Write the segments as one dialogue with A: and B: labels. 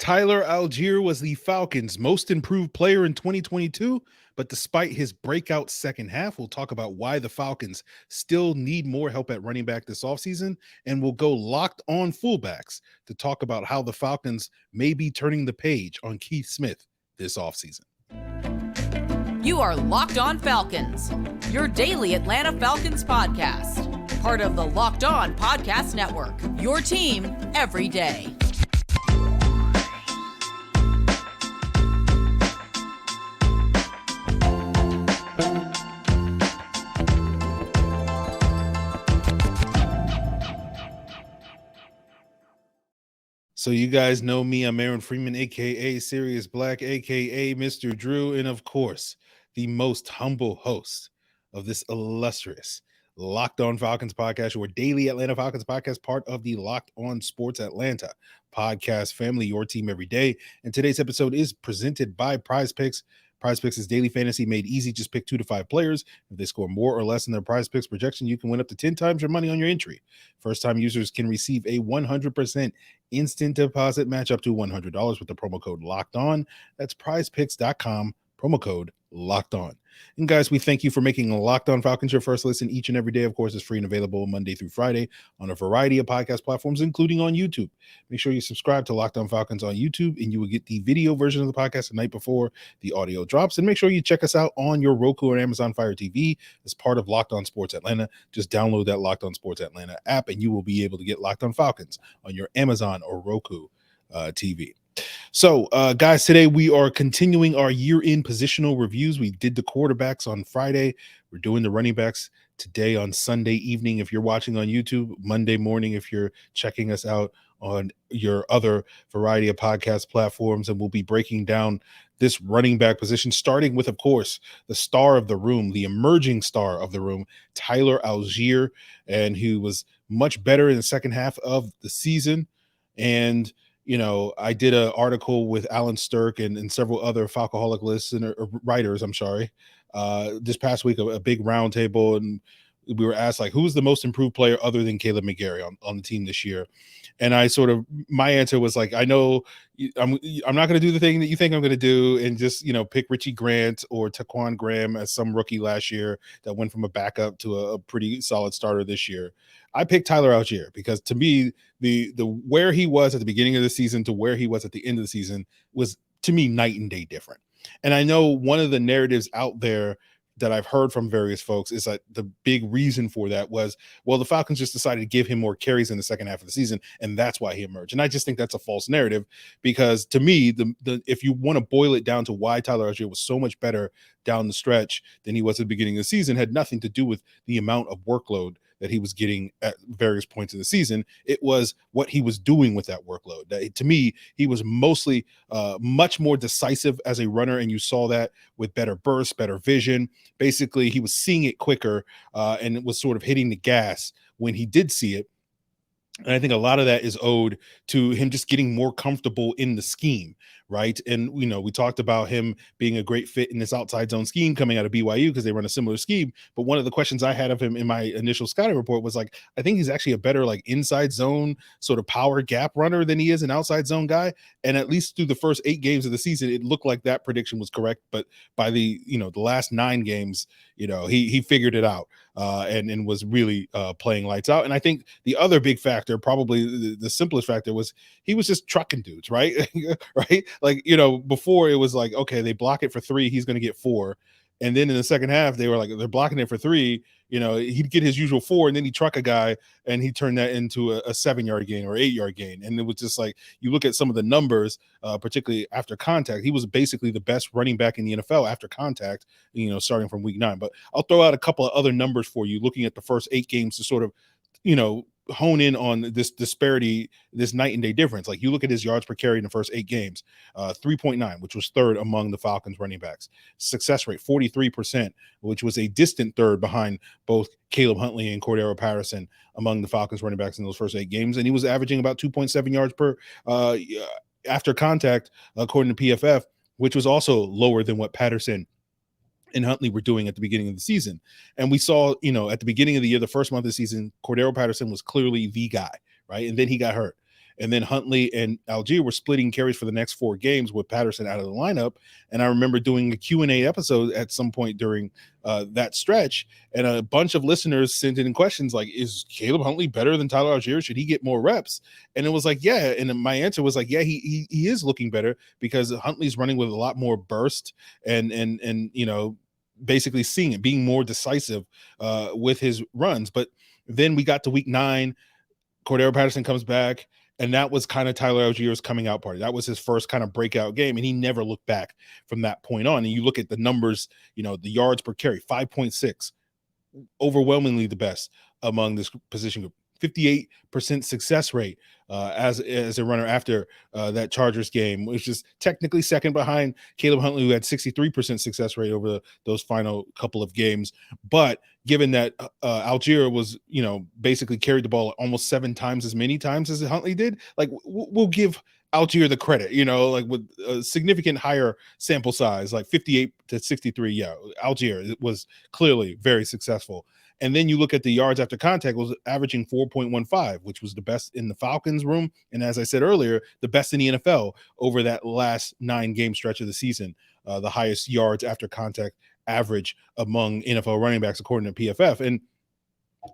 A: Tyler Allgeier was the Falcons' most improved player in 2022, but despite his breakout second half, we'll talk about why the Falcons still need more help at running back this offseason, and we'll go locked on fullbacks to talk about how the Falcons may be turning the page on Keith Smith this offseason.
B: You are Locked On Falcons, your daily Atlanta Falcons podcast, part of the Locked On Podcast Network, your team every day.
A: So you guys know me. I'm Aaron Freeman, a.k.a. Sirius Black, a.k.a. Mr. Drew, and of course, the most humble host of this illustrious Locked On Falcons podcast, your daily Atlanta Falcons podcast, part of the Locked On Sports Atlanta podcast family, your team every day. And today's episode is presented by Prize Picks. Prize Picks is daily fantasy made easy. Just pick 2 to 5 players. If they score more or less in their Prize Picks projection, you can win up to 10 times your money on your entry. First-time users can receive a 100% instant deposit match up to $100 with the promo code Locked On. That's prizepicks.com, promo code Locked On. And guys, we thank you for making Locked On Falcons your first listen each and every day. Of course, it's free and available Monday through Friday on a variety of podcast platforms, including on YouTube. Make sure you subscribe to Locked On Falcons on YouTube, and you will get the video version of the podcast the night before the audio drops. And make sure you check us out on your Roku or Amazon Fire TV as part of Locked On Sports Atlanta. Just download that Locked On Sports Atlanta app, and you will be able to get Locked On Falcons on your Amazon or Roku TV. So, guys, today we are continuing our year-end positional reviews. We did the quarterbacks on Friday. We're doing the running backs today on Sunday evening if you're watching on YouTube, Monday morning if you're checking us out on your other variety of podcast platforms. And we'll be breaking down this running back position, starting with, of course, the star of the room, the emerging star of the room, Tyler Allgeier, and who was much better in the second half of the season. And you know, I did an article with Alan Stirk and several other Falcoholic listeners, writers, this past week, a big roundtable, and we were asked, like, who's the most improved player other than Caleb McGarry on the team this year? And my answer was like, I know I'm not going to do the thing that you think I'm going to do and just, pick Richie Grant or Taquan Graham as some rookie last year that went from a backup to a pretty solid starter this year. I picked Tyler Allgeier because to me, the where he was at the beginning of the season to where he was at the end of the season was, to me, night and day different. And I know one of the narratives out there that I've heard from various folks is that the big reason for that was, well, the Falcons just decided to give him more carries in the second half of the season, and that's why he emerged. And I just think that's a false narrative because, to me, the if you want to boil it down to why Tyler Allgeier was so much better down the stretch than he was at the beginning of the season, had nothing to do with the amount of workload that he was getting at various points in the season. It was what he was doing with that workload. To me, he was mostly much more decisive as a runner, and you saw that with better bursts, better vision. Basically, he was seeing it quicker, and it was sort of hitting the gas when he did see it. And I think a lot of that is owed to him just getting more comfortable in the scheme, right? And, we talked about him being a great fit in this outside zone scheme coming out of BYU because they run a similar scheme. But one of the questions I had of him in my initial scouting report was like, I think he's actually a better like inside zone sort of power gap runner than he is an outside zone guy. And at least through the first 8 games of the season, it looked like that prediction was correct. But by the last 9 games, he figured it out and was really playing lights out. And I think the other big factor, probably the simplest factor, was he was just trucking dudes, right? Right? Like, before it was like, okay, they block it for 3, he's going to get 4. And then in the second half, they were like, they're blocking it for 3. He'd get his usual 4, and then he'd truck a guy, and he turned that into a 7-yard gain or 8-yard gain. And it was just like, you look at some of the numbers, particularly after contact, he was basically the best running back in the NFL after contact, starting from week 9. But I'll throw out a couple of other numbers for you, looking at the first 8 games to sort of, hone in on this disparity, this night and day difference. Like, you look at his yards per carry in the first 8 games, 3.9, which was 3rd among the Falcons running backs. Success rate 43%, which was a distant 3rd behind both Caleb Huntley and Cordarrelle Patterson among the Falcons running backs in those first 8 games. And he was averaging about 2.7 yards per after contact, according to PFF, which was also lower than what Patterson and Huntley were doing at the beginning of the season. And we saw, at the beginning of the year, the first month of the season, Cordarrelle Patterson was clearly the guy, right? And then he got hurt. And then Huntley and Allgeier were splitting carries for the next 4 games with Patterson out of the lineup. And I remember doing a Q&A episode at some point during that stretch, and a bunch of listeners sent in questions like, is Caleb Huntley better than Tyler Allgeier? Should he get more reps? And it was like, yeah. And my answer was like, yeah, he is looking better because Huntley's running with a lot more burst and basically seeing it, being more decisive with his runs. But then we got to week 9, Cordarrelle Patterson comes back, and that was kind of Tyler Allgeier's coming out party. That was his first kind of breakout game, and he never looked back from that point on. And you look at the numbers, the yards per carry, 5.6, overwhelmingly the best among this position group. 58% success rate as a runner after that Chargers game, which is technically second behind Caleb Huntley, who had 63% success rate over those final couple of games. But given that Allgeier was, basically carried the ball almost 7 times as many times as Huntley did, like we'll give Allgeier the credit, like with a significant higher sample size, like 58 to 63. Yeah, Allgeier was clearly very successful. And then you look at the yards after contact, was averaging 4.15, which was the best in the Falcons room. And as I said earlier, the best in the NFL over that last 9-game stretch of the season, the highest yards after contact average among NFL running backs, according to PFF. And,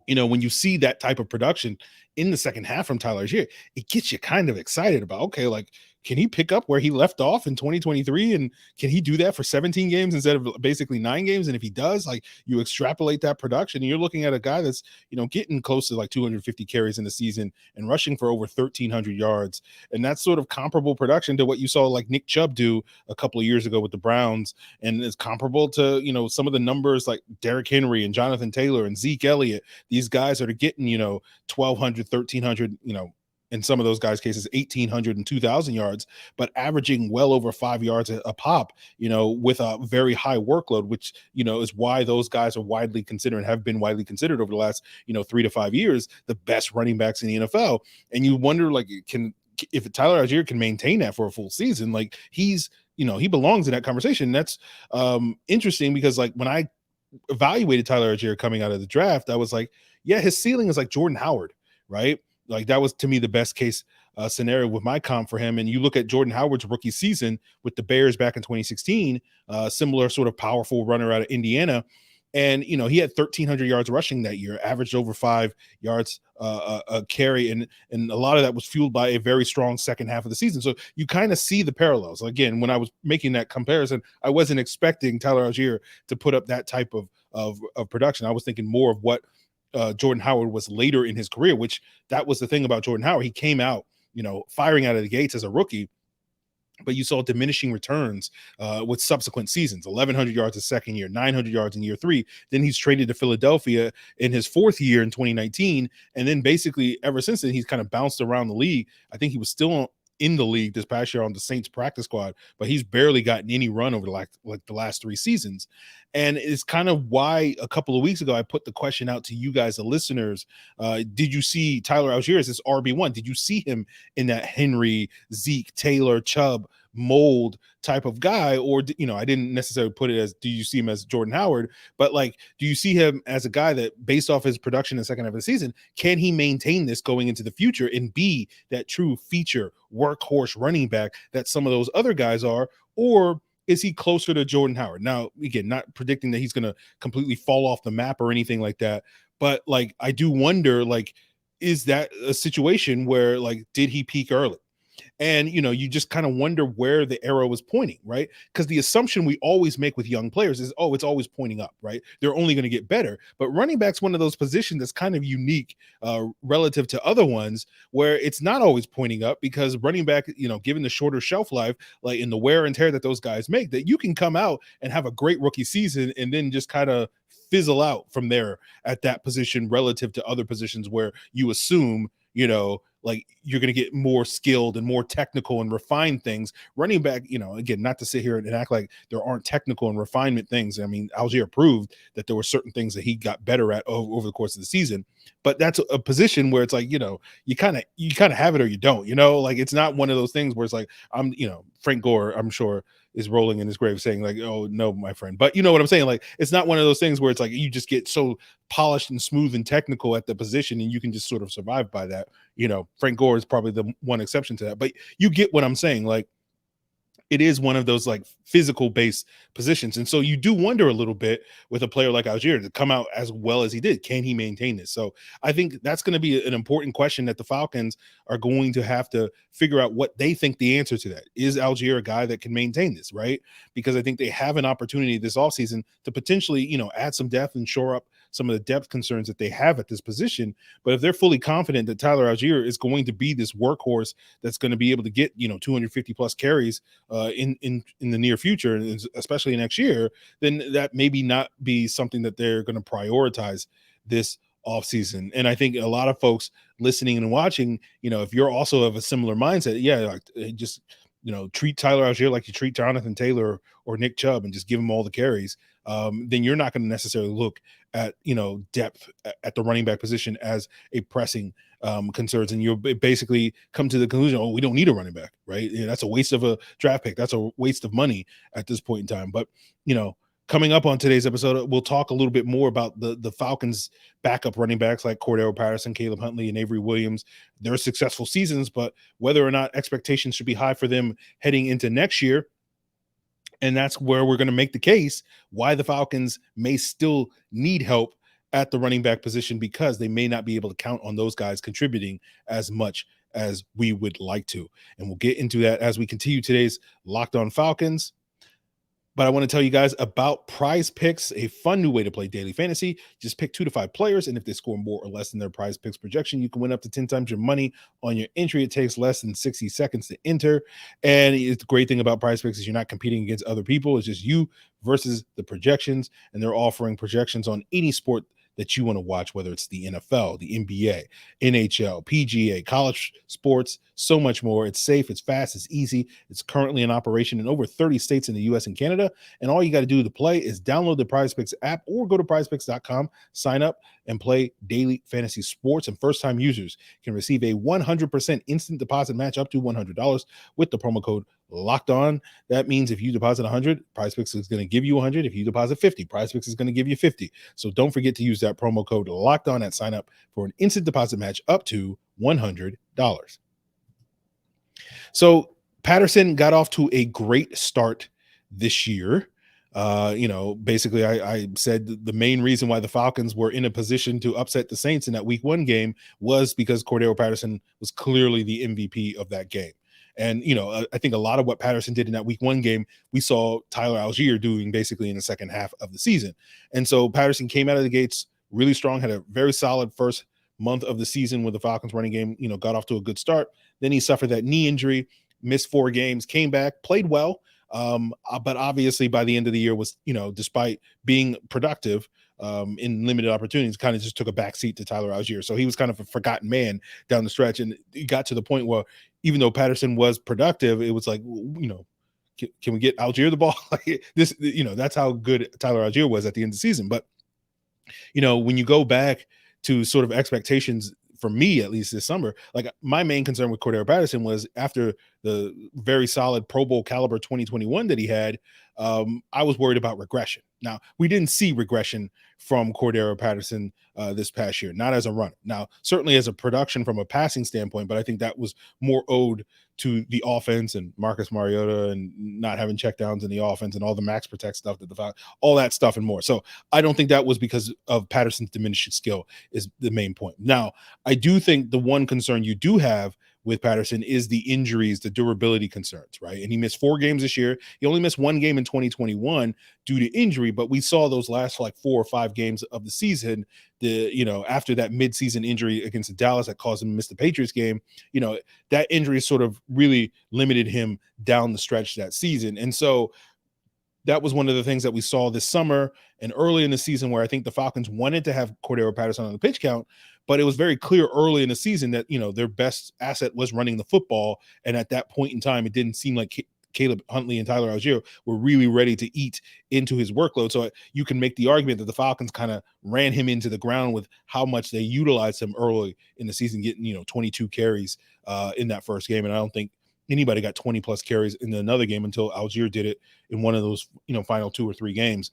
A: when you see that type of production in the second half from Tyler Allgeier, it gets you kind of excited about, okay, like, can he pick up where he left off in 2023? And can he do that for 17 games instead of basically 9 games? And if he does, like, you extrapolate that production, and you're looking at a guy that's, getting close to like 250 carries in the season and rushing for over 1,300 yards. And that's sort of comparable production to what you saw like Nick Chubb do a couple of years ago with the Browns. And it's comparable to, some of the numbers like Derrick Henry and Jonathan Taylor and Zeke Elliott. These guys are getting, 1,200, 1,300, in some of those guys' cases, 1,800 and 2,000 yards, but averaging well over 5 yards a pop, with a very high workload, which, is why those guys are widely considered and have been widely considered over the last, 3 to 5 years, the best running backs in the NFL. And you wonder, like, if Tyler Allgeier can maintain that for a full season, like he belongs in that conversation. That's interesting because, like, when I evaluated Tyler Allgeier coming out of the draft, I was like, yeah, his ceiling is like Jordan Howard, right? Like that was to me the best case scenario with my comp for him. And you look at Jordan Howard's rookie season with the Bears back in 2016, similar sort of powerful runner out of Indiana. And, he had 1,300 yards rushing that year, averaged over 5 yards a carry. And a lot of that was fueled by a very strong second half of the season. So you kind of see the parallels. Again, when I was making that comparison, I wasn't expecting Tyler Allgeier to put up that type of production. I was thinking more of what Jordan Howard was later in his career, which that was the thing about Jordan Howard. He came out, firing out of the gates as a rookie, but you saw diminishing returns with subsequent seasons, 1,100 yards the second year, 900 yards in year 3. Then he's traded to Philadelphia in his 4th year in 2019. And then basically ever since then, he's kind of bounced around the league. I think he was still in the league this past year on the Saints practice squad, but he's barely gotten any run over the last 3 seasons. And it's kind of why a couple of weeks ago, I put the question out to you guys, the listeners. Did you see Tyler Allgeier as this RB1? Did you see him in that Henry, Zeke, Taylor, Chubb mold type of guy? Or, I didn't necessarily put it as, do you see him as Jordan Howard? But like, do you see him as a guy that based off his production in the second half of the season, can he maintain this going into the future and be that true feature workhorse running back that some of those other guys are? Or is he closer to Jordan Howard? Now, again, not predicting that he's going to completely fall off the map or anything like that. But like, I do wonder, like, is that a situation where, like, did he peak early? And, you just kind of wonder where the arrow is pointing, right? Because the assumption we always make with young players is, oh, it's always pointing up, right? They're only going to get better. But running back's one of those positions that's kind of unique relative to other ones where it's not always pointing up, because running back, given the shorter shelf life, like in the wear and tear that those guys make, that you can come out and have a great rookie season and then just kind of fizzle out from there at that position relative to other positions where you assume, like you're going to get more skilled and more technical and refined things. Running back, again, not to sit here and act like there aren't technical and refinement things. I mean, Allgeier proved that there were certain things that he got better at over the course of the season, but that's a position where it's like, you kind of have it or you don't, like, it's not one of those things where it's like, Frank Gore, I'm sure is rolling in his grave saying like, oh no, my friend. But you know what I'm saying? Like, it's not one of those things where it's like you just get so polished and smooth and technical at the position and you can just sort of survive by that. You know, Frank Gore is probably the one exception to that, but you get what I'm saying. Like, it is one of those like physical based positions. And so you do wonder a little bit with a player like Allgeier to come out as well as he did. Can he maintain this? So I think that's going to be an important question that the Falcons are going to have to figure out what they think the answer to that is. Allgeier a guy that can maintain this, right? Because I think they have an opportunity this offseason to potentially, you know, add some depth and shore up some of the depth concerns that they have at this position. But if they're fully confident that Tyler Allgeier is going to be this workhorse that's going to be able to get, you know, 250 plus carries in the near future, especially next year, then that maybe not be something that they're going to prioritize this offseason. And I think a lot of folks listening and watching, you know, if you're also of a similar mindset, yeah, like just, you know, treat Tyler Allgeier like you treat Jonathan Taylor or Nick Chubb and just give them all the carries, then you're not going to necessarily look at, you know, depth at the running back position as a pressing concerns, and you'll basically come to the conclusion, oh, we don't need a running back, right? Yeah, that's a waste of a draft pick. That's a waste of money at this point in time. But, you know, coming up on today's episode, we'll talk a little bit more about the Falcons' backup running backs like Cordarrelle Patterson, Caleb Huntley, and Avery Williams, their successful seasons, but whether or not expectations should be high for them heading into next year. And that's where we're going to make the case why the Falcons may still need help at the running back position, because they may not be able to count on those guys contributing as much as we would like to. And we'll get into that as we continue today's Locked On Falcons. But I want to tell you guys about Prize Picks, a fun new way to play daily fantasy. Just pick 2 to 5 players, and if they score more or less than their Prize Picks projection, you can win up to 10 times your money on your entry. It takes less than 60 seconds to enter. And the great thing about Prize Picks is you're not competing against other people. It's just you versus the projections, and they're offering projections on any sport that you want to watch, whether it's the NFL, the NBA, NHL, PGA, college sports, so much more. It's safe, it's fast, it's easy. It's currently in operation in over 30 states in the US and Canada. And all you got to do to play is download the PrizePicks app or go to prizepicks.com, sign up, and play daily fantasy sports. And first-time users can receive a 100% instant deposit match up to $100 with the promo code Locked On. That means if you deposit 100, PrizePicks is going to give you 100. If you deposit 50, PrizePicks is going to give you 50. So don't forget to use that promo code Locked On at sign up for an instant deposit match up to $100. So Patterson got off to a great start this year. You know, basically I said the main reason why the Falcons were in a position to upset the Saints in that week 1 game was because Cordarrelle Patterson was clearly the MVP of that game. And, you know, I think a lot of what Patterson did in that week 1 game, we saw Tyler Allgeier doing basically in the second half of the season. And so Patterson came out of the gates really strong, had a very solid first month of the season with the Falcons running game, you know, got off to a good start. Then he suffered that knee injury, missed 4 games, came back, played well. But obviously by the end of the year was, you know, despite being productive in limited opportunities, kind of just took a backseat to Tyler Allgeier. So he was kind of a forgotten man down the stretch. And he got to the point where even though Patterson was productive, it was like, you know, can we get Allgeier the ball? Like this, you know, that's how good Tyler Allgeier was at the end of the season. But, you know, when you go back to sort of expectations, for me, at least this summer, like my main concern with Cordarrelle Patterson was after the very solid Pro Bowl caliber 2021 that he had, I was worried about regression. Now, we didn't see regression from Cordarrelle Patterson this past year, not as a runner. Now, certainly as a production from a passing standpoint, but I think that was more owed to the offense and Marcus Mariota and not having checkdowns in the offense and all the max protect stuff that all that stuff and more. So I don't think that was because of Patterson's diminished skill is the main point. Now, I do think the one concern you do have with Patterson is the injuries, the durability concerns, right? And he missed 4 games this year. He only missed 1 game in 2021 due to injury, but we saw those last like 4 or 5 games of the season, you know, after that midseason injury against the Dallas that caused him to miss the Patriots game, you know, that injury sort of really limited him down the stretch that season. And so that was one of the things that we saw this summer and early in the season where I think the Falcons wanted to have Cordarrelle Patterson on the pitch count, but it was very clear early in the season that, you know, their best asset was running the football. And at that point in time, it didn't seem like Caleb Huntley and Tyler Allgeier were really ready to eat into his workload. So you can make the argument that the Falcons kind of ran him into the ground with how much they utilized him early in the season, getting, you know, 22 carries in that first game. And I don't think anybody got 20 plus carries in another game until Allgeier did it in one of those, final 2 or 3 games.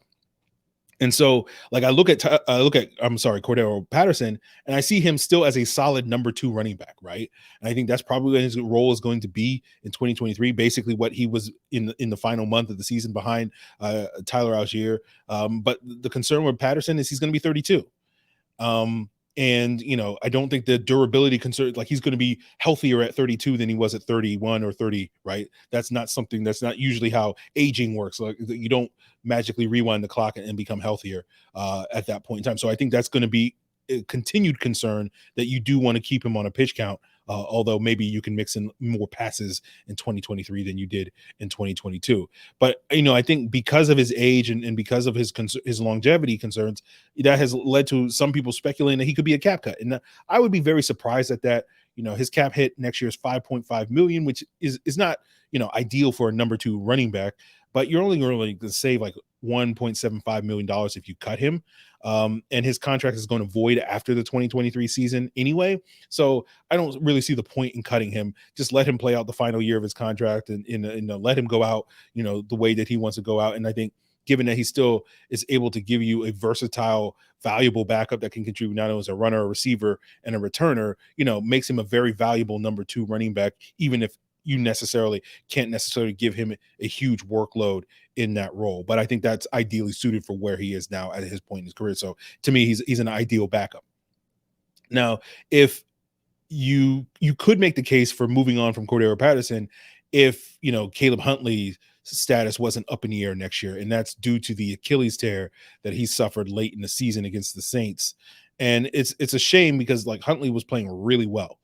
A: And so, like, I look at Cordarrelle Patterson, and I see him still as a solid number 2 running back, right? And I think that's probably what his role is going to be in 2023. Basically, what he was in the final month of the season behind Tyler Allgeier. But the concern with Patterson is he's going to be 32. And I don't think the durability concern, like, he's going to be healthier at 32 than he was at 31 or 30, right? That's not usually how aging works. Like, you don't magically rewind the clock and become healthier at that point in time. So I think that's going to be a continued concern, that you do want to keep him on a pitch count. Although maybe you can mix in more passes in 2023 than you did in 2022. But, I think because of his age and because of his longevity concerns, that has led to some people speculating that he could be a cap cut. And I would be very surprised at that. His cap hit next year is $5.5 million, which is not, ideal for a number 2 running back, but you're only going to save like $1.75 million if you cut him. And his contract is going to void after the 2023 season anyway. So I don't really see the point in cutting him. Just let him play out the final year of his contract and let him go out, the way that he wants to go out. And I think, given that he still is able to give you a versatile, valuable backup that can contribute not only as a runner, a receiver, and a returner, makes him a very valuable number 2 running back, even if you can't necessarily give him a huge workload in that role. But I think that's ideally suited for where he is now at his point in his career. So to me, he's an ideal backup. Now, if you could make the case for moving on from Cordarrelle Patterson if, Caleb Huntley's status wasn't up in the air next year, and that's due to the Achilles tear that he suffered late in the season against the Saints. And it's a shame, because, like, Huntley was playing really well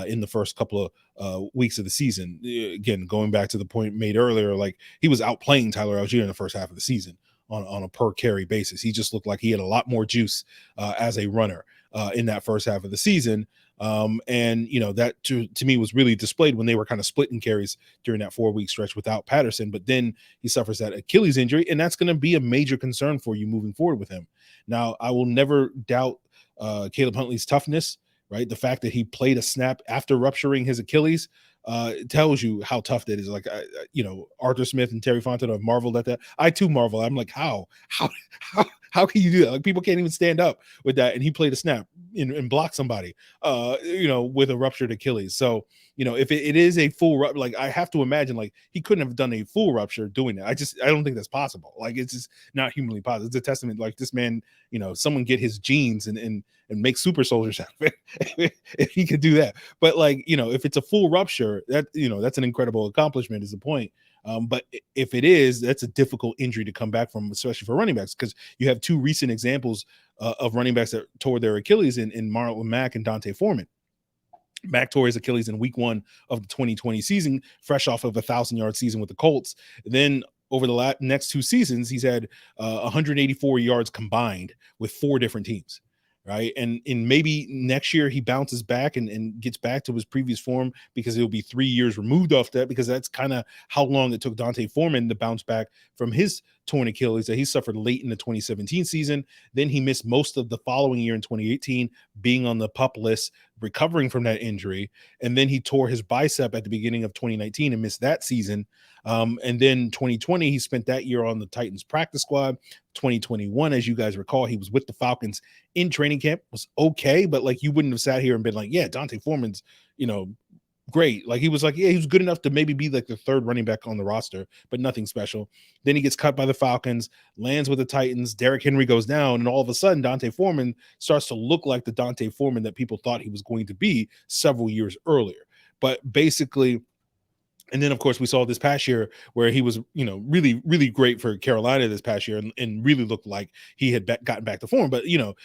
A: in the first couple of weeks of the season. Again, going back to the point made earlier, like, he was outplaying Tyler Allgeier in the first half of the season on a per carry basis. He just looked like he had a lot more juice as a runner in that first half of the season. And that to me was really displayed when they were kind of splitting carries during that 4-week stretch without Patterson. But then he suffers that Achilles injury, and that's going to be a major concern for you moving forward with him. Now, I will never doubt Caleb Huntley's toughness, right? The fact that he played a snap after rupturing his Achilles tells you how tough that is. Like, Arthur Smith and Terry Fontenot have marveled at that. I too marvel. I'm like, how can you do that? Like, people can't even stand up with that. And he played a snap and blocked somebody, with a ruptured Achilles. So, if it is a full rupture, like, I have to imagine, like, he couldn't have done a full rupture doing that. I don't think that's possible. Like, it's just not humanly possible. It's a testament, like, this man, someone get his genes and make super soldiers out of it if he could do that. But, like, if it's a full rupture, that, that's an incredible accomplishment, is the point. But if it is, that's a difficult injury to come back from, especially for running backs, because you have 2 recent examples of running backs that tore their Achilles in Marlon Mack and Dante Foreman. Mack tore his Achilles in week 1 of the 2020 season, fresh off of a 1,000-yard season with the Colts. Then over the next 2 seasons, he's had 184 yards combined with 4 different teams. Right. And maybe next year he bounces back and gets back to his previous form, because it'll be 3 years removed off that, because that's kind of how long it took Dante Foreman to bounce back from his torn Achilles that he suffered late in the 2017 season. Then he missed most of the following year in 2018, being on the PUP list, recovering from that injury. And then he tore his bicep at the beginning of 2019 and missed that season. And then 2020, he spent that year on the Titans practice squad. 2021, as you guys recall, he was with the Falcons in training camp, was okay, but, like, you wouldn't have sat here and been like, yeah, Dante Foreman's, great. Like, he was good enough to maybe be like the 3rd running back on the roster, but nothing special. Then he gets cut by the Falcons, lands with the Titans, Derrick Henry goes down, and all of a sudden Dante Foreman starts to look like the Dante Foreman that people thought he was going to be several years earlier. But basically, and then, of course, we saw this past year where he was, really, really great for Carolina this past year, and really looked like he had gotten back to form. But, you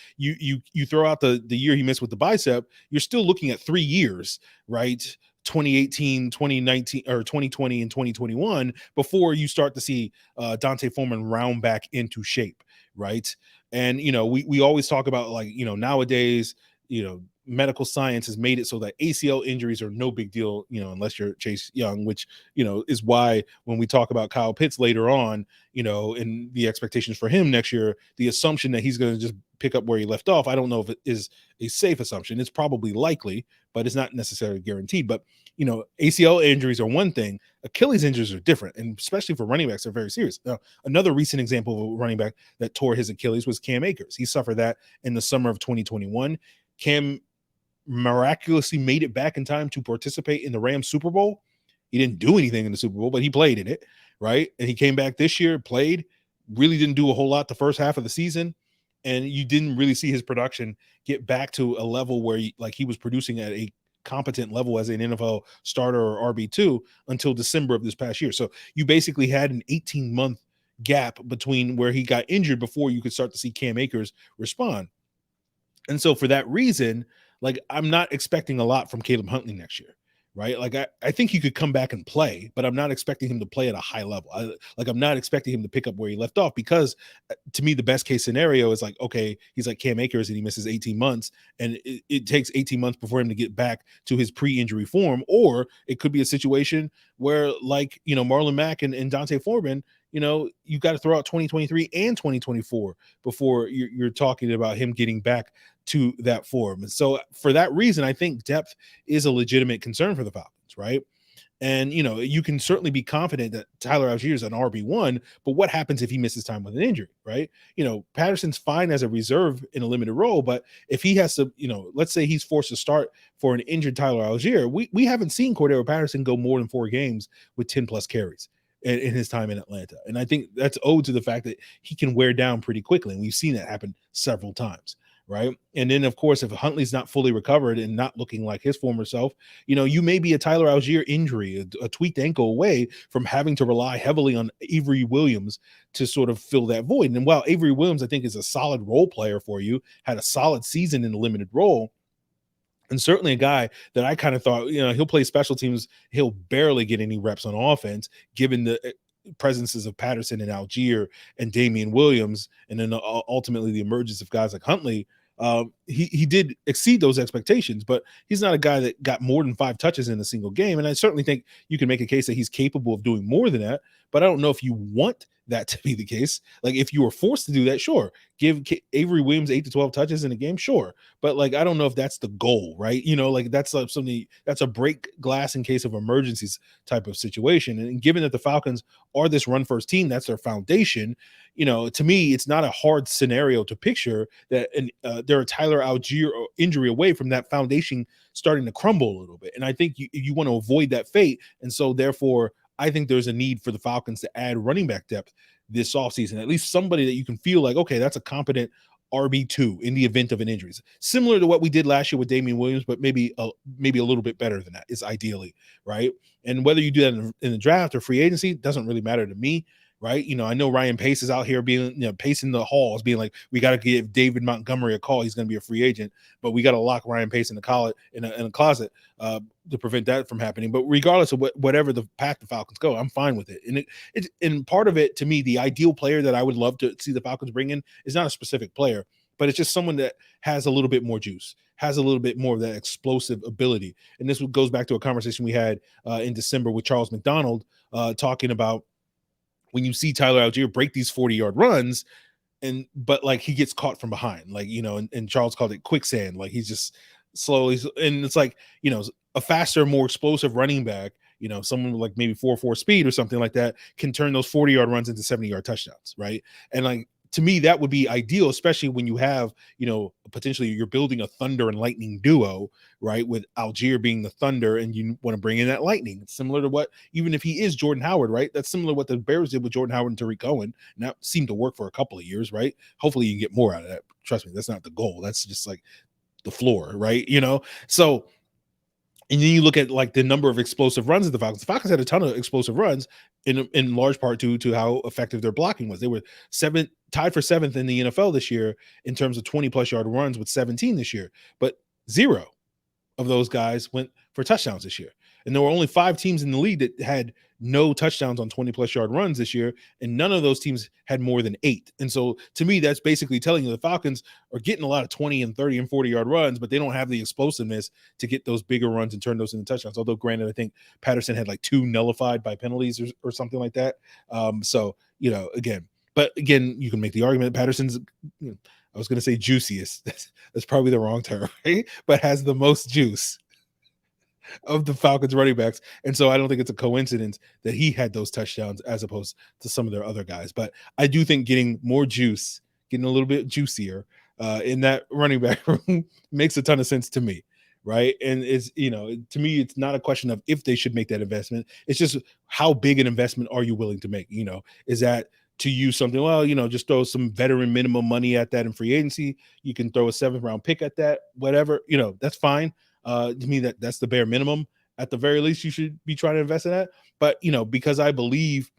A: throw out the year he missed with the bicep, you're still looking at 3 years, right? 2018, 2019, or 2020 and 2021 before you start to see Dante Foreman round back into shape, right? And, we always talk about, like, nowadays, medical science has made it so that ACL injuries are no big deal, unless you're Chase Young, which, is why when we talk about Kyle Pitts later on, and the expectations for him next year, the assumption that he's going to just pick up where he left off, I don't know if it is a safe assumption. It's probably likely, but it's not necessarily guaranteed. But, ACL injuries are one thing. Achilles injuries are different, and especially for running backs, they're very serious. Now, another recent example of a running back that tore his Achilles was Cam Akers. He suffered that in the summer of 2021. Cam miraculously made it back in time to participate in the Rams Super Bowl. He didn't do anything in the Super Bowl, but he played in it, right? And he came back this year, played, really didn't do a whole lot the first half of the season, and you didn't really see his production get back to a level where he was producing at a competent level as an NFL starter or RB2 until December of this past year. So you basically had an 18-month gap between where he got injured before you could start to see Cam Akers respond. And so for that reason, I'm not expecting a lot from Caleb Huntley next year, right? I think he could come back and play, but I'm not expecting him to play at a high level. I'm not expecting him to pick up where he left off, because to me, the best case scenario is okay, he's like Cam Akers and he misses 18 months, and it takes 18 months before him to get back to his pre-injury form. Or it could be a situation where Marlon Mack and Dante Foreman, you got to throw out 2023 and 2024 before you're talking about him getting back to that form. And so for that reason, I think depth is a legitimate concern for the Falcons, right? And, you can certainly be confident that Tyler Allgeier is an RB1, but what happens if he misses time with an injury, right? Patterson's fine as a reserve in a limited role, but if he has to, let's say he's forced to start for an injured Tyler Allgeier, we haven't seen Cordarrelle Patterson go more than 4 games with 10 plus carries in his time in Atlanta. And I think that's owed to the fact that he can wear down pretty quickly. And we've seen that happen several times. Right. And then, of course, if Huntley's not fully recovered and not looking like his former self, you may be a Tyler Allgeier injury, a tweaked ankle away from having to rely heavily on Avery Williams to sort of fill that void. And while Avery Williams, I think, is a solid role player for you, had a solid season in a limited role, and certainly a guy that I kind of thought, he'll play special teams. He'll barely get any reps on offense, given the presences of Patterson and Allgeier and Damian Williams, and then ultimately the emergence of guys like Huntley. He did exceed those expectations, but he's not a guy that got more than 5 touches in a single game. And I certainly think you can make a case that he's capable of doing more than that, but I don't know if you want that to be the case. If you were forced to do that, sure. Give Avery Williams 8 to 12 touches in a game, sure. But I don't know if that's the goal, right? That's something that's a break glass in case of emergencies type of situation. And given that the Falcons are this run first team, that's their foundation. To me, it's not a hard scenario to picture that they're a Tyler Allgeier injury away from that foundation starting to crumble a little bit. And I think you want to avoid that fate. And so therefore, I think there's a need for the Falcons to add running back depth this offseason, at least somebody that you can feel like, okay, that's a competent RB2 in the event of an injury. Similar to what we did last year with Damian Williams, but maybe a little bit better than that is ideally, right? And whether you do that in the draft or free agency doesn't really matter to me, right? I know Ryan Pace is out here being, pacing the halls, being like, we got to give David Montgomery a call. He's going to be a free agent, but we got to lock Ryan Pace in a closet to prevent that from happening. But regardless of whatever the path the Falcons go, I'm fine with it. And part of it, to me, the ideal player that I would love to see the Falcons bring in is not a specific player, but it's just someone that has a little bit more juice, has a little bit more of that explosive ability. And this goes back to a conversation we had in December with Charles McDonald talking about when you see Tyler Allgeier break these 40-yard runs, but he gets caught from behind, and Charles called it quicksand. He's just slowly, and it's a faster, more explosive running back, someone with maybe 4.4 speed or something like that can turn those 40-yard runs into 70-yard touchdowns, right? And to me, that would be ideal, especially when you have, potentially you're building a thunder and lightning duo, right? With Allgeier being the thunder and you want to bring in that lightning. It's similar to what, even if he is Jordan Howard, right? That's similar to what the Bears did with Jordan Howard and Tariq Cohen. And that seemed to work for a couple of years, right? Hopefully you can get more out of that. Trust me, that's not the goal. That's just the floor, right? So, and then you look at the number of explosive runs of the Falcons. The Falcons had a ton of explosive runs in large part due to how effective their blocking was. They were tied for 7th in the NFL this year in terms of 20-plus yard runs with 17 this year. But 0 of those guys went for touchdowns this year. And there were only 5 teams in the league that had no touchdowns on 20-plus yard runs this year, and none of those teams had more than 8. And so to me, that's basically telling you the Falcons are getting a lot of 20 and 30 and 40-yard runs, but they don't have the explosiveness to get those bigger runs and turn those into touchdowns. Although, granted, I think Patterson had like 2 nullified by penalties or something like that. So, again, you can make the argument that Patterson's, I was going to say juiciest. That's probably the wrong term, right? But has the most juice of the Falcons running backs. And so I don't think it's a coincidence that he had those touchdowns as opposed to some of their other guys. But I do think getting more juice, getting a little bit juicier in that running back room makes a ton of sense to me. Right. And it's, to me, it's not a question of if they should make that investment. It's just how big an investment are you willing to make? Is that to use something, just throw some veteran minimum money at that in free agency. You can throw a 7th round pick at that, whatever, that's fine. To me, that's the bare minimum. At the very least, you should be trying to invest in that. But, because I believe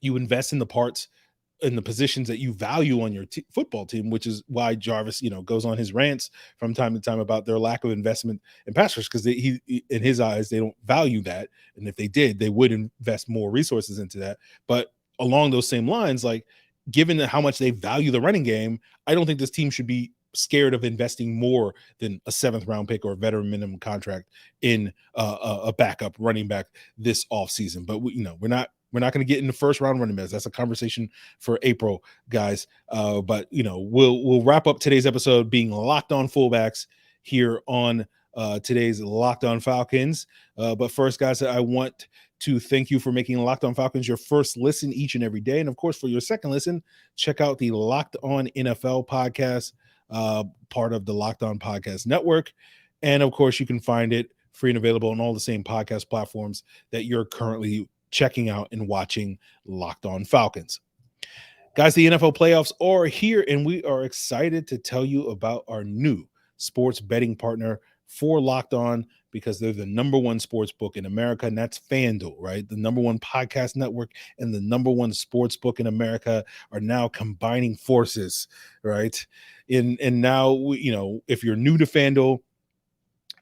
A: you invest in the parts in the positions that you value on your football team, which is why Jarvis, goes on his rants from time to time about their lack of investment in pass rush, because he, in his eyes, they don't value that. And if they did, they would invest more resources into that. But along those same lines, like, given how much they value the running game, I don't think this team should be scared of investing more than a 7th round pick or a veteran minimum contract in a backup running back this offseason. But we're not going to get in the first round running backs. That's a conversation for April, guys. But we'll wrap up today's episode being Locked On Fullbacks here on today's Locked On Falcons. But first, guys, I want to thank you for making Locked On Falcons your first listen each and every day. And of course, for your second listen, check out the Locked On NFL podcast, part of the Locked On Podcast Network. And of course, you can find it free and available on all the same podcast platforms that you're currently checking out and watching Locked On Falcons. Guys, the NFL playoffs are here, and we are excited to tell you about our new sports betting partner for Locked On, because they're the number one sports book in America, and that's FanDuel, right? The number one podcast network and the number one sports book in America are now combining forces, right? And now, if you're new to FanDuel,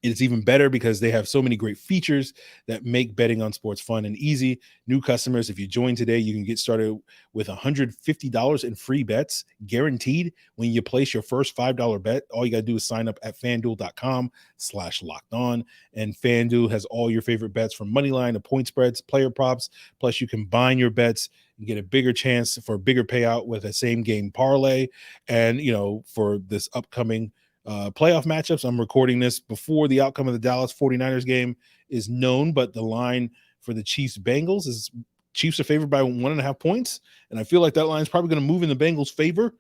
A: it's even better because they have so many great features that make betting on sports fun and easy. New customers, if you join today, you can get started with $150 in free bets guaranteed when you place your first $5 bet. All you got to do is sign up at FanDuel.com/lockedon. And FanDuel has all your favorite bets from money line to point spreads, player props. Plus, you combine your bets and get a bigger chance for a bigger payout with a same game parlay. And, for this upcoming playoff matchups, I'm recording this before the outcome of the Dallas 49ers game is known, but the line for the Chiefs Bengals is Chiefs are favored by 1.5 points. And I feel like that line is probably going to move in the Bengals' favor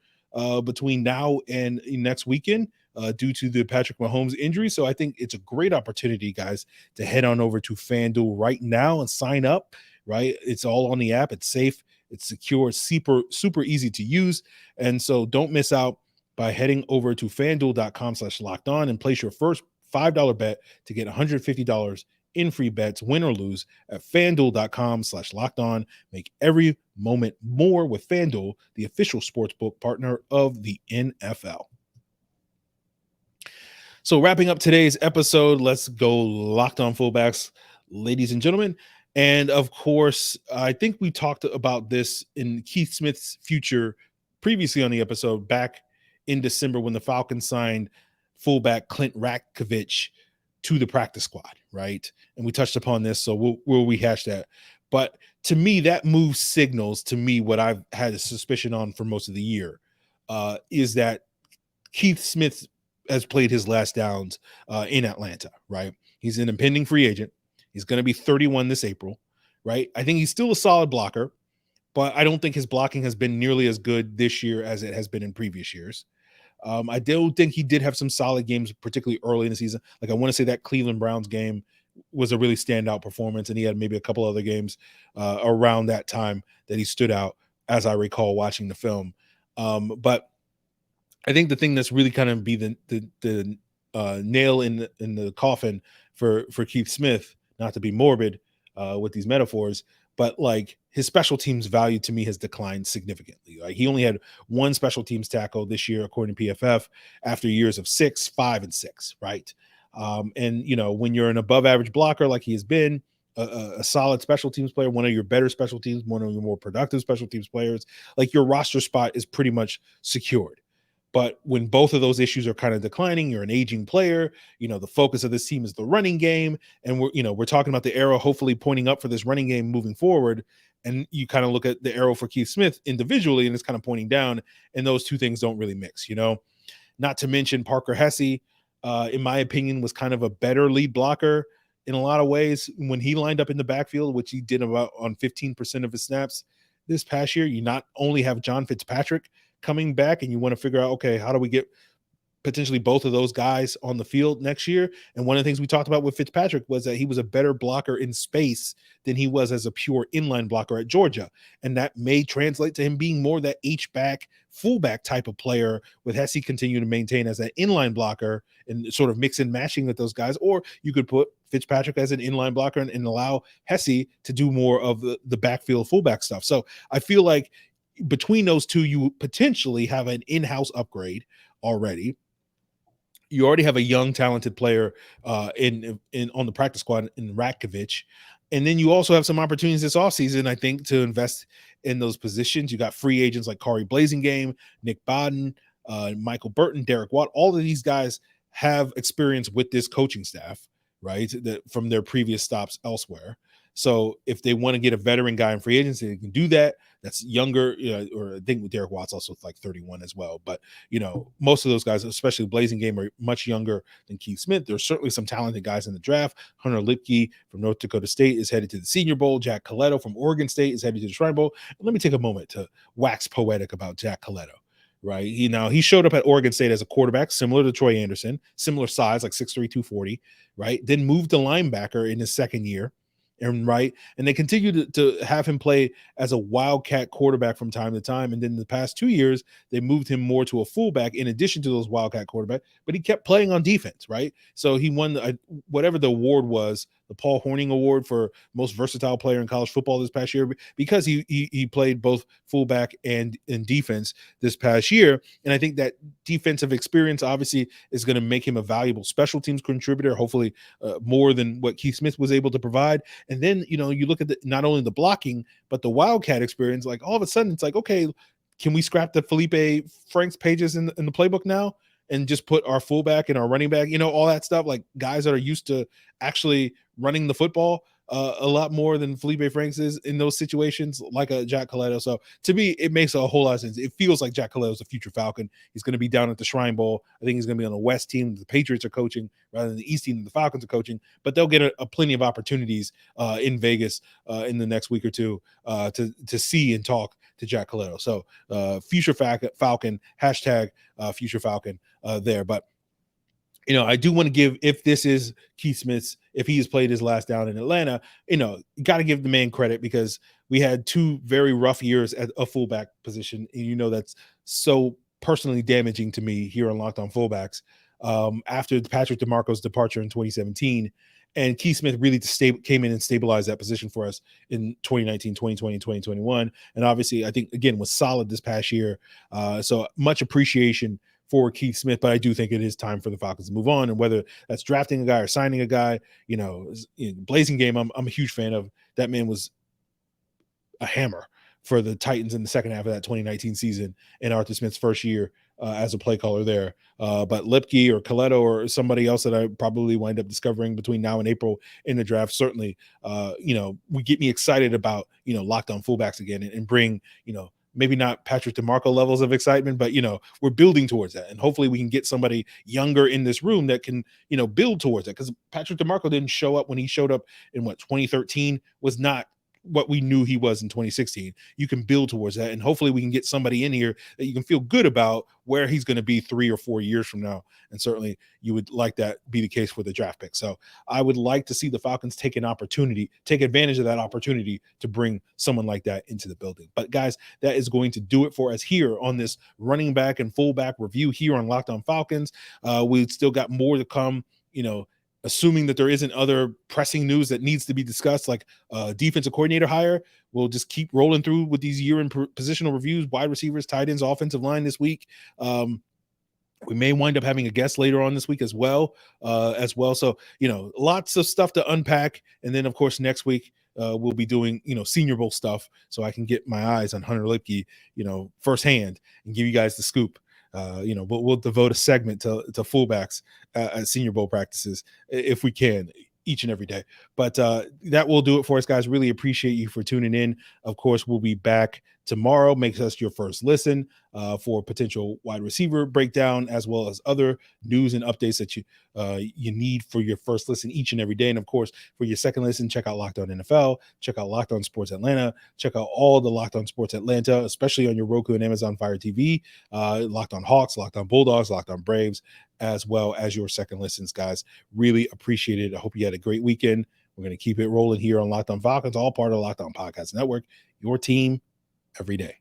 A: between now and next weekend due to the Patrick Mahomes injury. So I think it's a great opportunity, guys, to head on over to FanDuel right now and sign up, right? It's all on the app. It's safe. It's secure. It's super easy to use. And so don't miss out by heading over to FanDuel.com/lockedon and place your first $5 bet to get $150 in free bets, win or lose, at FanDuel.com/lockedon. Make every moment more with FanDuel, the official sportsbook partner of the NFL. So wrapping up today's episode, let's go Locked On Fullbacks, ladies and gentlemen. And of course, I think we talked about this in Keith Smith's future previously on the episode back in December when the Falcons signed fullback Clint Ratkovich to the practice squad, right? And we touched upon this, so we'll rehash that. But to me, that move signals to me what I've had a suspicion on for most of the year, is that Keith Smith has played his last downs in Atlanta, right? He's an impending free agent. He's going to be 31 this April, right? I think he's still a solid blocker, but I don't think his blocking has been nearly as good this year as it has been in previous years. I do think he did have some solid games, particularly early in the season. Like, I want to say that Cleveland Browns game was a really standout performance, and he had maybe a couple other games around that time that he stood out, as I recall watching the film. But I think the thing that's really kind of be the nail in the coffin for Keith Smith, not to be morbid with these metaphors, but like his special teams value to me has declined significantly. Like, he only had one special teams tackle this year, according to PFF, after years of 6, 5, and 6, right? And, when you're an above average blocker like he has been, a solid special teams player, one of your better special teams, one of your more productive special teams players, like your roster spot is pretty much secured. But when both of those issues are kind of declining, you're an aging player, the focus of this team is the running game. And we're talking about the arrow hopefully pointing up for this running game moving forward. And you kind of look at the arrow for Keith Smith individually, and it's kind of pointing down, and those two things don't really mix, Not to mention Parker Hesse, in my opinion, was kind of a better lead blocker in a lot of ways when he lined up in the backfield, which he did about on 15% of his snaps this past year. You not only have John Fitzpatrick coming back, and you want to figure out, okay, how do we get potentially both of those guys on the field next year? And one of the things we talked about with Fitzpatrick was that he was a better blocker in space than he was as a pure inline blocker at Georgia. And that may translate to him being more that H-back, fullback type of player, with Hesse continue to maintain as an inline blocker and sort of mix and matching with those guys. Or you could put Fitzpatrick as an inline blocker and allow Hesse to do more of the backfield fullback stuff. So I feel like between those two, you potentially have an in-house upgrade already. You already have a young, talented player in on the practice squad in Ratkovich. And then you also have some opportunities this offseason, I think, to invest in those positions. You got free agents like Khari Blasingame, Nick Bodden, Michael Burton, Derek Watt. All of these guys have experience with this coaching staff, right, from their previous stops elsewhere. So if they want to get a veteran guy in free agency, they can do that. That's younger, or I think Derek Watt's also like 31 as well. But, most of those guys, especially Blasingame, are much younger than Keith Smith. There's certainly some talented guys in the draft. Hunter Lipke from North Dakota State is headed to the Senior Bowl. Jack Colletto from Oregon State is headed to the Shrine Bowl. And let me take a moment to wax poetic about Jack Colletto. Right. He showed up at Oregon State as a quarterback, similar to Troy Anderson, similar size, like 6'3", 240, right? Then moved to linebacker in his second year. And they continue to have him play as a wildcat quarterback from time to time. And then the past 2 years, they moved him more to a fullback in addition to those wildcat quarterback, but he kept playing on defense, right? So he won whatever the award was, the Paul Hornung Award for most versatile player in college football this past year, because he played both fullback and in defense this past year. And I think that defensive experience obviously is going to make him a valuable special teams contributor, hopefully more than what Keith Smith was able to provide. And then, you look at not only the blocking, but the wildcat experience. Like all of a sudden it's like, okay, can we scrap the Felipe Franks pages in the playbook now and just put our fullback and our running back, all that stuff, like guys that are used to actually running the football a lot more than Felipe Franks is in those situations, like a Jack Colletto. So to me, it makes a whole lot of sense. It feels like Jack Colletto is a future Falcon. He's going to be down at the Shrine Bowl. I think he's going to be on the West team the Patriots are coaching rather than the East team the Falcons are coaching, but they'll get a plenty of opportunities in Vegas in the next week or two to see and talk to Jack Colletto. So future Falcon, hashtag future Falcon there. But I do want to give, if this is Keith Smith's, if he has played his last down in Atlanta, you got to give the man credit, because we had 2 very rough years at a fullback position. And that's so personally damaging to me here on Locked On Fullbacks after Patrick DeMarco's departure in 2017. And Keith Smith really came in and stabilized that position for us in 2019, 2020, 2021. And obviously, I think, again, was solid this past year. So much appreciation for Keith Smith, but I do think it is time for the Falcons to move on. And whether that's drafting a guy or signing a guy, Blasingame, I'm a huge fan of. That man was a hammer for the Titans in the second half of that 2019 season in Arthur Smith's first year as a play caller there. But Lipke or Colletto or somebody else that I probably wind up discovering between now and April in the draft, certainly, we get me excited about, Locked On Fullbacks again and bring, maybe not Patrick DeMarco levels of excitement, but, we're building towards that. And hopefully we can get somebody younger in this room that can, build towards that. Because Patrick DeMarco didn't show up when he showed up in 2013 was not what we knew he was in 2016. You can build towards that. And hopefully we can get somebody in here that you can feel good about where he's going to be 3 or 4 years from now. And certainly you would like that be the case for the draft pick. So I would like to see the Falcons take advantage of that opportunity to bring someone like that into the building. But guys, that is going to do it for us here on this running back and fullback review here on Locked On Falcons. We've still got more to come, assuming that there isn't other pressing news that needs to be discussed, like defensive coordinator hire. We'll just keep rolling through with these year-end positional reviews, wide receivers, tight ends, offensive line this week. We may wind up having a guest later on this week as well. So, lots of stuff to unpack. And then, of course, next week, we'll be doing, Senior Bowl stuff so I can get my eyes on Hunter Lipke, firsthand and give you guys the scoop. We'll devote a segment to fullbacks at Senior Bowl practices if we can, each and every day. But that will do it for us, guys. Really appreciate you for tuning in. Of course, we'll be back tomorrow. Makes us your first listen for potential wide receiver breakdown, as well as other news and updates that you need for your first listen each and every day. And of course, for your second listen, check out Locked On NFL, check out Locked On Sports Atlanta, check out all the Locked On Sports Atlanta, especially on your Roku and Amazon Fire TV, Locked On Hawks, Locked On Bulldogs, Locked On Braves, as well as your second listens, guys. Really appreciate it. I hope you had a great weekend. We're going to keep it rolling here on Locked On Falcons, all part of the Locked On Podcast Network, your team every day.